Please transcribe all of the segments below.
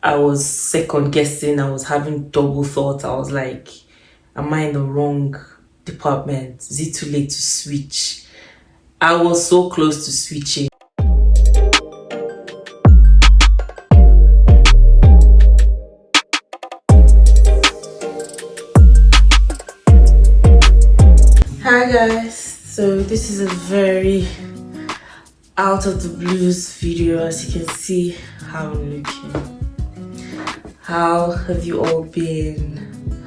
I was second guessing. I was having double thoughts. I was like, am I in the wrong department? Is it too late to switch? I was so close to switching. Hi guys, so this is a very out of the blues video. As you can see how I'm looking. How have you all been?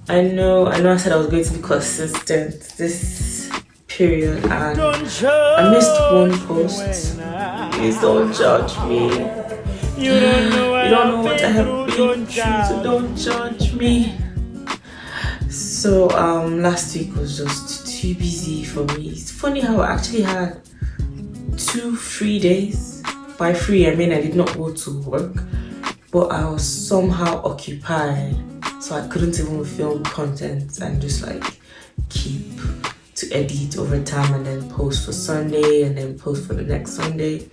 I know I said I was going to be consistent this period and I missed one post. Please don't judge me. You don't know what I have been through, so don't judge me. So last week was just too busy for me. It's funny how I actually had 2 free days. By free I mean I did not go to work, but I was somehow occupied, so I couldn't even film content and just like keep to edit over time and then post for Sunday and then post for the next Sunday.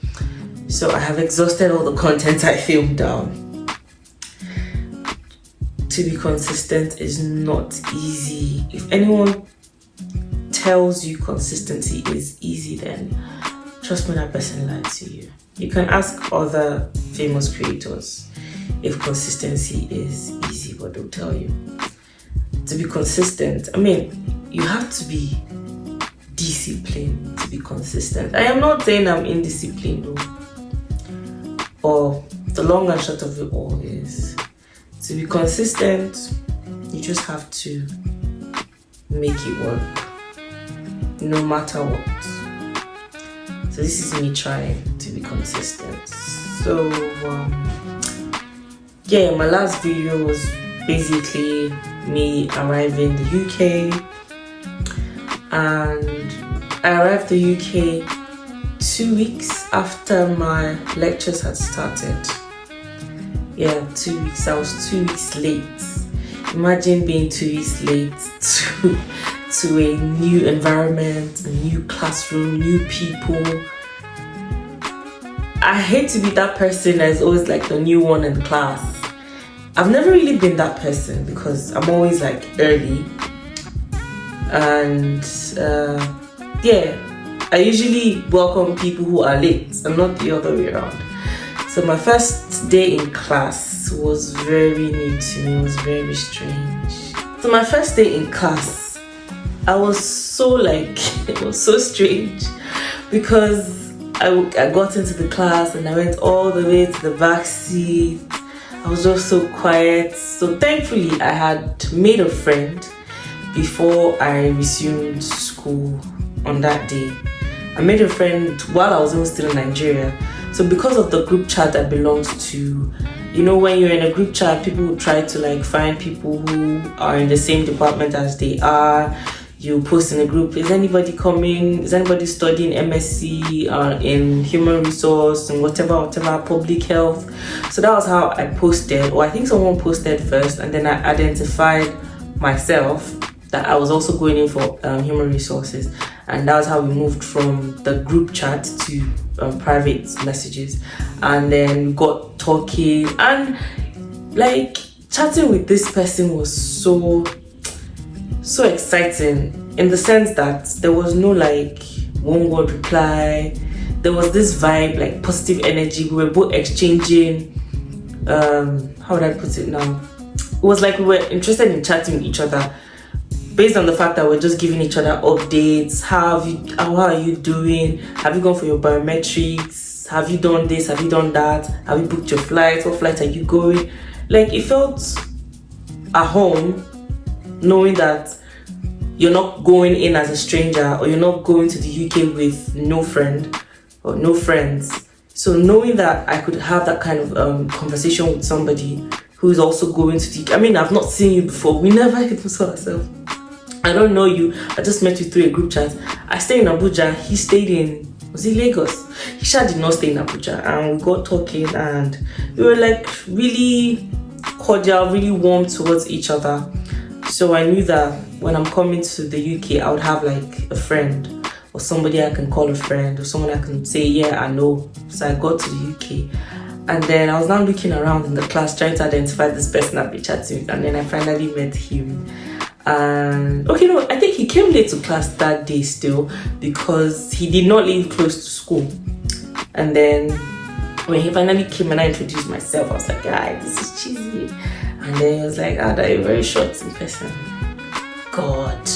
So I have exhausted all the content I filmed down. To be consistent is not easy. If anyone tells you consistency is easy, then trust me, that person lied to you. You can ask other famous creators if consistency is easy, but they'll tell you. To be consistent, I mean, you have to be disciplined to be consistent. I am not saying I'm indisciplined though. Or the long and short of it all is, to be consistent, you just have to make it work, no matter what. So this is me trying to be consistent. So yeah, my last video was basically me arriving in the UK, and I arrived the UK 2 weeks after my lectures had started. Yeah, 2 weeks. I was 2 weeks late. Imagine being 2 weeks late to a new environment, a new classroom, new people. I hate to be that person that's always like the new one in class. I've never really been that person because I'm always like early. And yeah, I usually welcome people who are late and not the other way around. So my first day in class was very new to me. It was very strange. So my first day in class, I was so like, it was so strange because I got into the class and I went all the way to the back seat. I was just so quiet. So thankfully I had made a friend before I resumed school on that day. I made a friend while I was even still in Nigeria. So because of the group chat I belonged to, you know, when you're in a group chat, people will try to like find people who are in the same department as they are. You post in a group, is anybody coming? Is anybody studying MSc in human resource and whatever, public health? So that was how I posted, or I think someone posted first, and then I identified myself that I was also going in for human resources. And that was how we moved from the group chat to private messages. And then we got talking, and like chatting with this person was so exciting, in the sense that there was no like one word reply. There was this vibe, like positive energy. We were both exchanging, how would I put it now? It was like we were interested in chatting with each other based on the fact that we're just giving each other updates. How are you doing? Have you gone for your biometrics? Have you done this? Have you done that? Have you booked your flights? What flights are you going? Like, it felt at home, knowing that you're not going in as a stranger, or you're not going to the UK with no friend or no friends. So knowing that I could have that kind of conversation with somebody who is also going to the, I mean, I've not seen you before. We never even saw ourselves. I don't know you. I just met you through a group chat. I stayed in Abuja. He stayed in, was it Lagos? He did not stay in Abuja. And we got talking and we were like really cordial, really warm towards each other. So I knew that when I'm coming to the UK, I would have like a friend or somebody I can call a friend or someone I can say, yeah, I know. So I got to the UK And then I was now looking around in the class trying to identify this person I've been chatting with, and then I finally met him. And okay, no, I think he came late to class that day still because he did not live close to school. And then when he finally came and I introduced myself, I was like, guys, this is cheesy. And then he was like, Ada, you're very short in person. God,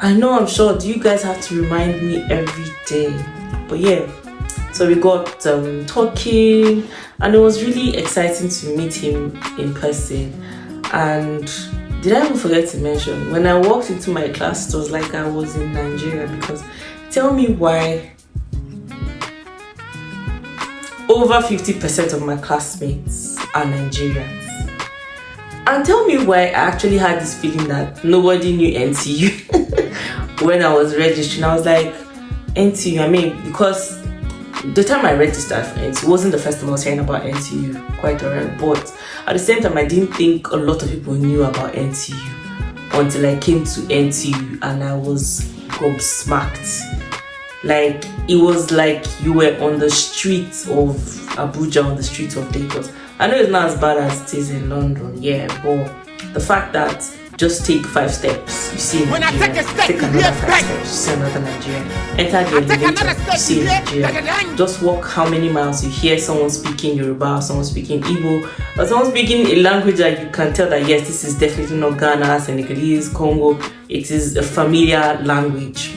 I know I'm short. You guys have to remind me every day. But yeah, so we got talking, and it was really exciting to meet him in person. And did I even forget to mention, when I walked into my class, it was like I was in Nigeria, because tell me why over 50% of my classmates are Nigerians. And tell me why I actually had this feeling that nobody knew NTU when I was registering. I was like, NTU, I mean, because the time I registered for NTU wasn't the first time I was hearing about NTU, quite alright, but at the same time I didn't think a lot of people knew about NTU until I came to NTU and I was gobsmacked. Like, it was like you were on the streets of Abuja, on the streets of Lagos. I know it's not as bad as it is in London, yeah, but the fact that just take 5 steps, you see Nigeria. Take another 5 steps, you see another Nigeria. Enter the elevator, you see Nigeria. Just walk how many miles, you hear someone speaking Yoruba, someone speaking Igbo, or someone speaking a language that you can tell that yes, this is definitely not Ghana, Senegalese, Congo. It is a familiar language.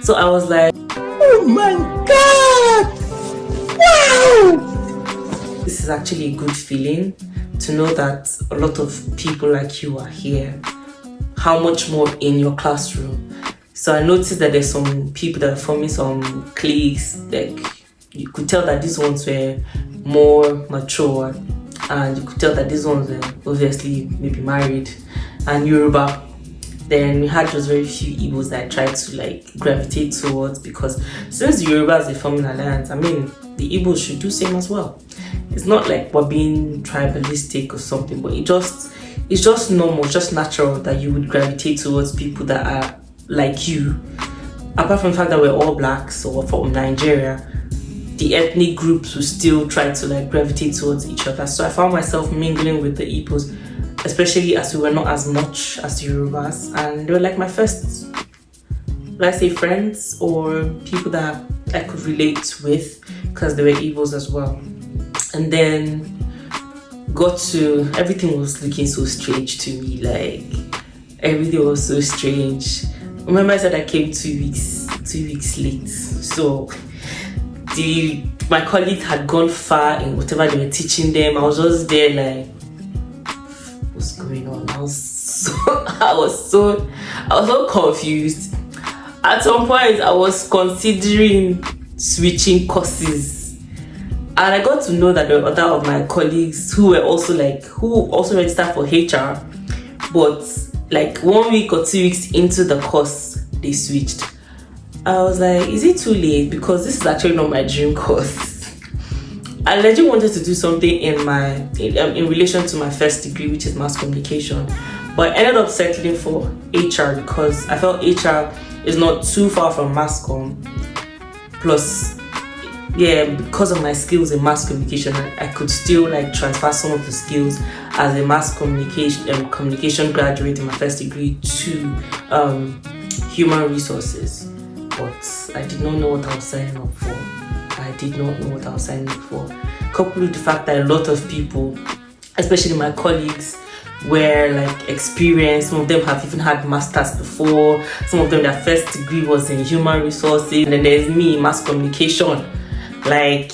So I was like, oh my God! Wow! This is actually a good feeling to know that a lot of people like you are here. How much more in your classroom. So I noticed that there's some people that are forming some cliques. Like, you could tell that these ones were more mature, and you could tell that these ones were obviously maybe married and Yoruba. Then we had just very few Igbos that I tried to like gravitate towards, because since the Yorubas are forming an alliance, I mean, the Igbos should do same as well. It's not like we're being tribalistic or something, but it's just normal, just natural that you would gravitate towards people that are like you. Apart from the fact that we're all blacks or from Nigeria, the ethnic groups will still try to like gravitate towards each other. So I found myself mingling with the Igbos, especially as we were not as much as the Yorubas, and they were like my first, let's say, friends or people that I could relate with, because they were Igbos as well. And then got to, everything was looking so strange to me, like everything was so strange. Remember I said I came 2 weeks late, so my colleagues had gone far in whatever they were teaching them. I was just there like, what's going on? I was so confused. At some point I was considering switching courses, and I got to know that there were other of my colleagues who also registered for HR, but like 1 week or 2 weeks into the course they switched. I was like, is it too late? Because this is actually not my dream course. I legit wanted to do something in relation to my first degree, which is mass communication, but I ended up settling for HR because I felt HR is not too far from mass com. Plus, yeah, because of my skills in mass communication, I could still like transfer some of the skills as a mass communication graduate in my first degree to human resources. But I did not know what I was signing up for. Coupled with the fact that a lot of people, especially my colleagues, were like experienced. Some of them have even had masters before. Some of them, their first degree was in human resources. And then there's me, mass communication. Like,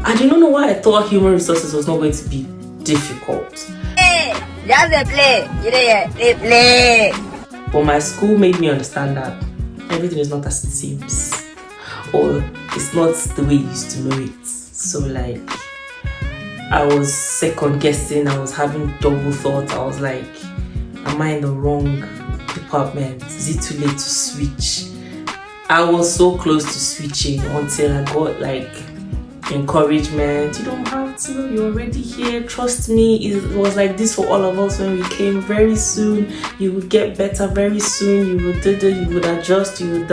I did not know why I thought human resources was not going to be difficult. Hey, just play. But my school made me understand that everything is not as it seems, or it's not the way you used to know it. So like, I was second guessing, I was having double thoughts. I was like, am I in the wrong department? Is it too late to switch? I was so close to switching until I got like encouragement. You don't have what, you're already here, trust me. It was like this for all of us when we came. Very soon you would get better, very soon you would you would adjust, you would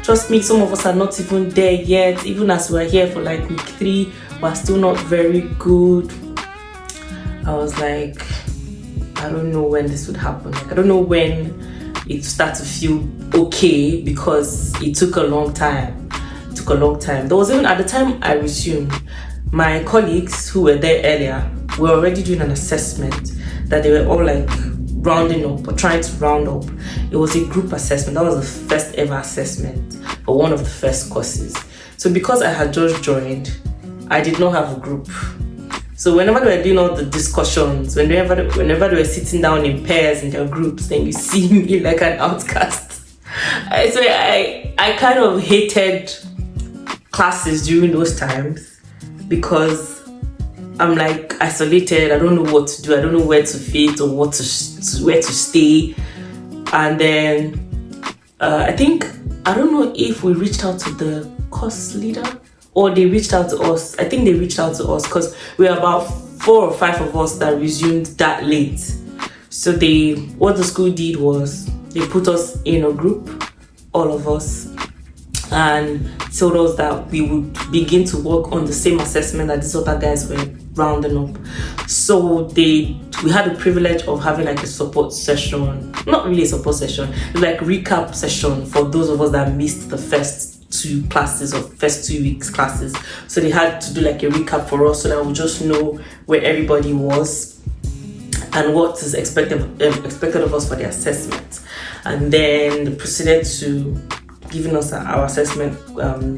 Trust me, some of us are not even there yet. Even as we're here for like week 3, we're still not very good. I was like, I don't know when this would happen. Like, I don't know when it started to feel okay, because it took a long time. There was even, at the time I resumed, my colleagues who were there earlier were already doing an assessment that they were all like rounding up or trying to round up. It was a group assessment. That was the first ever assessment for one of the first courses. So because I had just joined, I did not have a group. So whenever they were doing all the discussions, whenever they were sitting down in pairs in their groups, then you see me like an outcast. So I kind of hated classes during those times, because I'm like isolated. I don't know what to do. I don't know where to fit or where to stay. And then I don't know if we reached out to the course leader or they reached out to us. I think they reached out to us, because we were about 4 or 5 of us that resumed that late. So what the school did was they put us in a group, all of us, and told us that we would begin to work on the same assessment that these other guys were rounding up. So we had the privilege of having like a support session, not really a support session, like recap session for those of us that missed the first 2 classes or first 2 weeks classes. So they had to do like a recap for us so that we just know where everybody was and what is expected of us for the assessment. And then they proceeded to giving us our assessment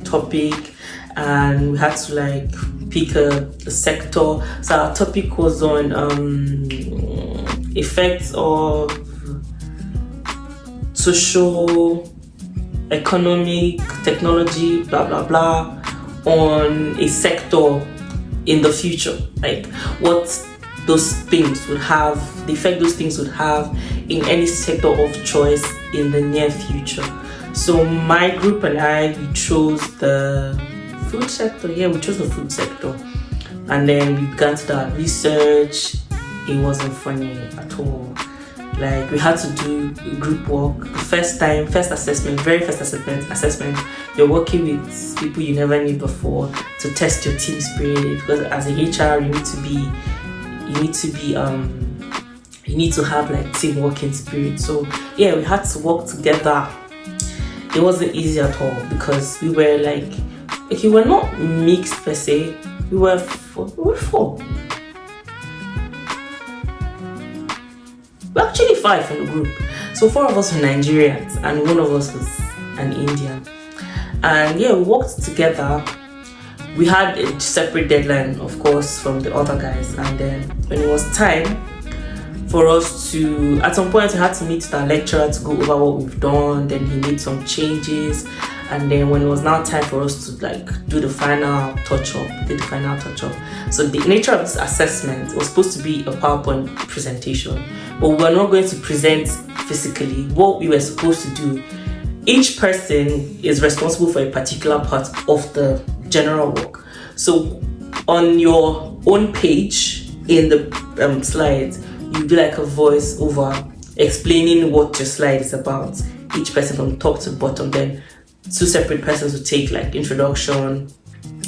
topic, and we had to like pick a sector. So our topic was on effects of social, economic, technology, blah blah blah, on a sector in the future, like what those things would have, the effect those things would have in any sector of choice in the near future. So my group and we chose the food sector. Yeah, we chose the food sector. And then we began to do our research. It wasn't funny at all. Like, we had to do group work. Very first assessment. You're working with people you never knew before to test your team spirit, because as a HR you need to have like team working spirit. So yeah, we had to work together. It wasn't easy at all, because we were like, okay, we're not mixed per se. We were 4. We're actually 5 in the group. So 4 of us were Nigerians and 1 of us was an Indian. And yeah, we worked together. We had a separate deadline, of course, from the other guys. And then when it was time for us to, at some point we had to meet the lecturer to go over what we've done. Then he made some changes. And then when it was now time for us to like do the final touch-up, So the nature of this assessment was supposed to be a PowerPoint presentation, but we were not going to present physically. What we were supposed to do, each person is responsible for a particular part of the general work. So on your own page in the slides, you do like a voice over explaining what your slide is about, each person from top to bottom. Then 2 separate persons will take like introduction,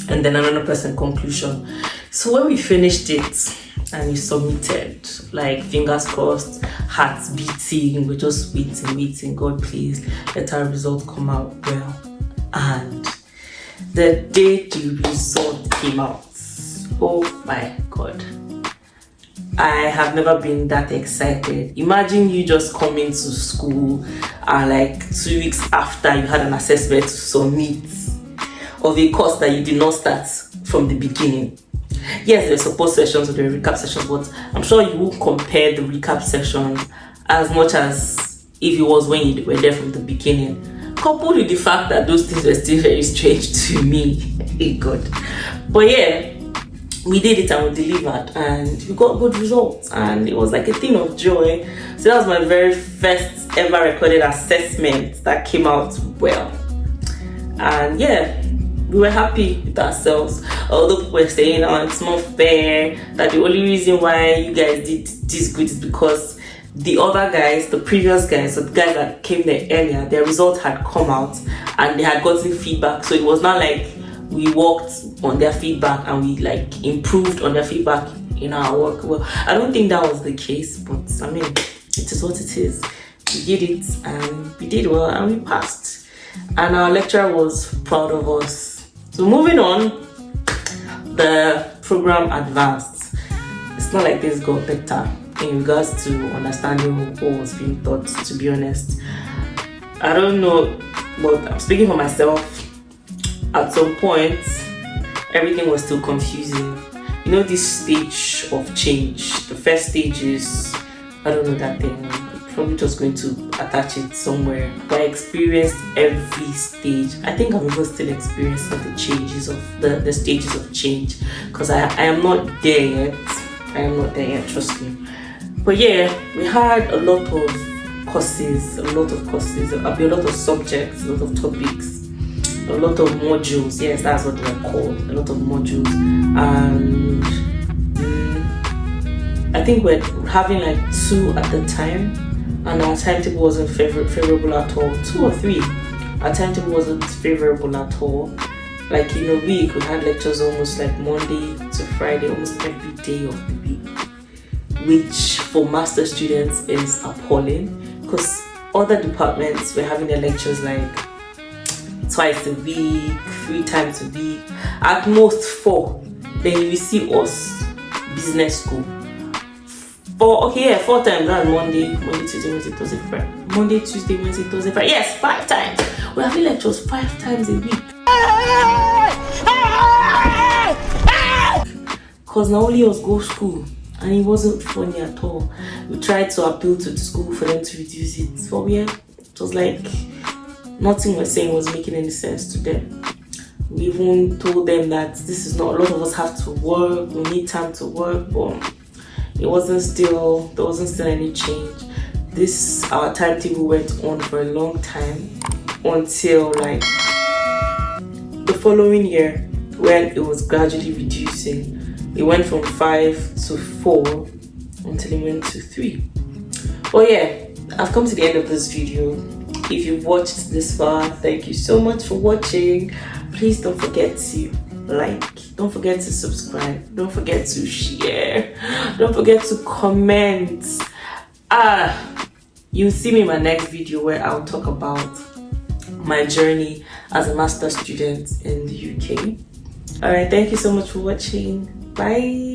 and then another person conclusion. So when we finished it and we submitted, like fingers crossed, hearts beating, we're just waiting, God please let our result come out well. And the day the result came out, oh my God, I have never been that excited. Imagine you just coming to school and like 2 weeks after you had an assessment to submit of a course that you did not start from the beginning. Yes, there's support sessions or the recap sessions, but I'm sure you won't compare the recap sessions as much as if it was when you were there from the beginning. Coupled with the fact that those things were still very strange to me. Hey God. But yeah, we did it and we delivered and we got good results, and it was like a thing of joy. So that was my very first ever recorded assessment that came out well. And yeah, we were happy with ourselves. Although people were saying, oh, it's not fair, that the only reason why you guys did this good is because the other guys, the previous guys, so the guys that came there earlier, their results had come out and they had gotten feedback. So it was not like we worked on their feedback and we like improved on their feedback in our work. Well, I don't think that was the case, but I mean, it is what it is. We did it and we did well and we passed. And our lecturer was proud of us. So moving on, the program advanced. It's not like this got better in regards to understanding what was being taught, to be honest. I don't know, but I'm speaking for myself. At some point, everything was still confusing. You know, this stage of change, the first stage is, I don't know that thing, I'm probably just going to attach it somewhere. But I experienced every stage. I think I'm even still experiencing the changes of the stages of change, because I am not there yet. I am not there yet, trust me. But yeah, we had a lot of courses, a lot of subjects, a lot of topics, a lot of modules. Yes, that's what they're called, a lot of modules. And I think we're having like 2 at the time, and our timetable wasn't favorable at all. 2 or 3. Our timetable wasn't favorable at all. Like in a week, we had lectures almost like Monday to Friday, almost every day of the week, which for master students is appalling, because other departments were having their lectures like twice a week, 3 times a week, at most 4. Then you see us, business school, 4 times. That's Monday, Tuesday, Wednesday, Thursday, Friday. Monday, Tuesday, Wednesday, Thursday, Friday. Yes, 5 times. We're having lectures 5 times a week. Because now only us go school, and it wasn't funny at all. We tried to appeal to the school for them to reduce it, but it was like nothing we're saying was making any sense to them. We even told them that this is not, a lot of us have to work, we need time to work, but there wasn't still any change. Our timetable went on for a long time, until like the following year, when it was gradually reducing. It went from 5 to 4 until it went to 3. Oh yeah, I've come to the end of this video. If you've watched this far, thank you so much for watching. Please don't forget to like, don't forget to subscribe, don't forget to share, don't forget to comment. You'll see me in my next video where I'll talk about my journey as a master's student in the UK. Alright, thank you so much for watching. Bye.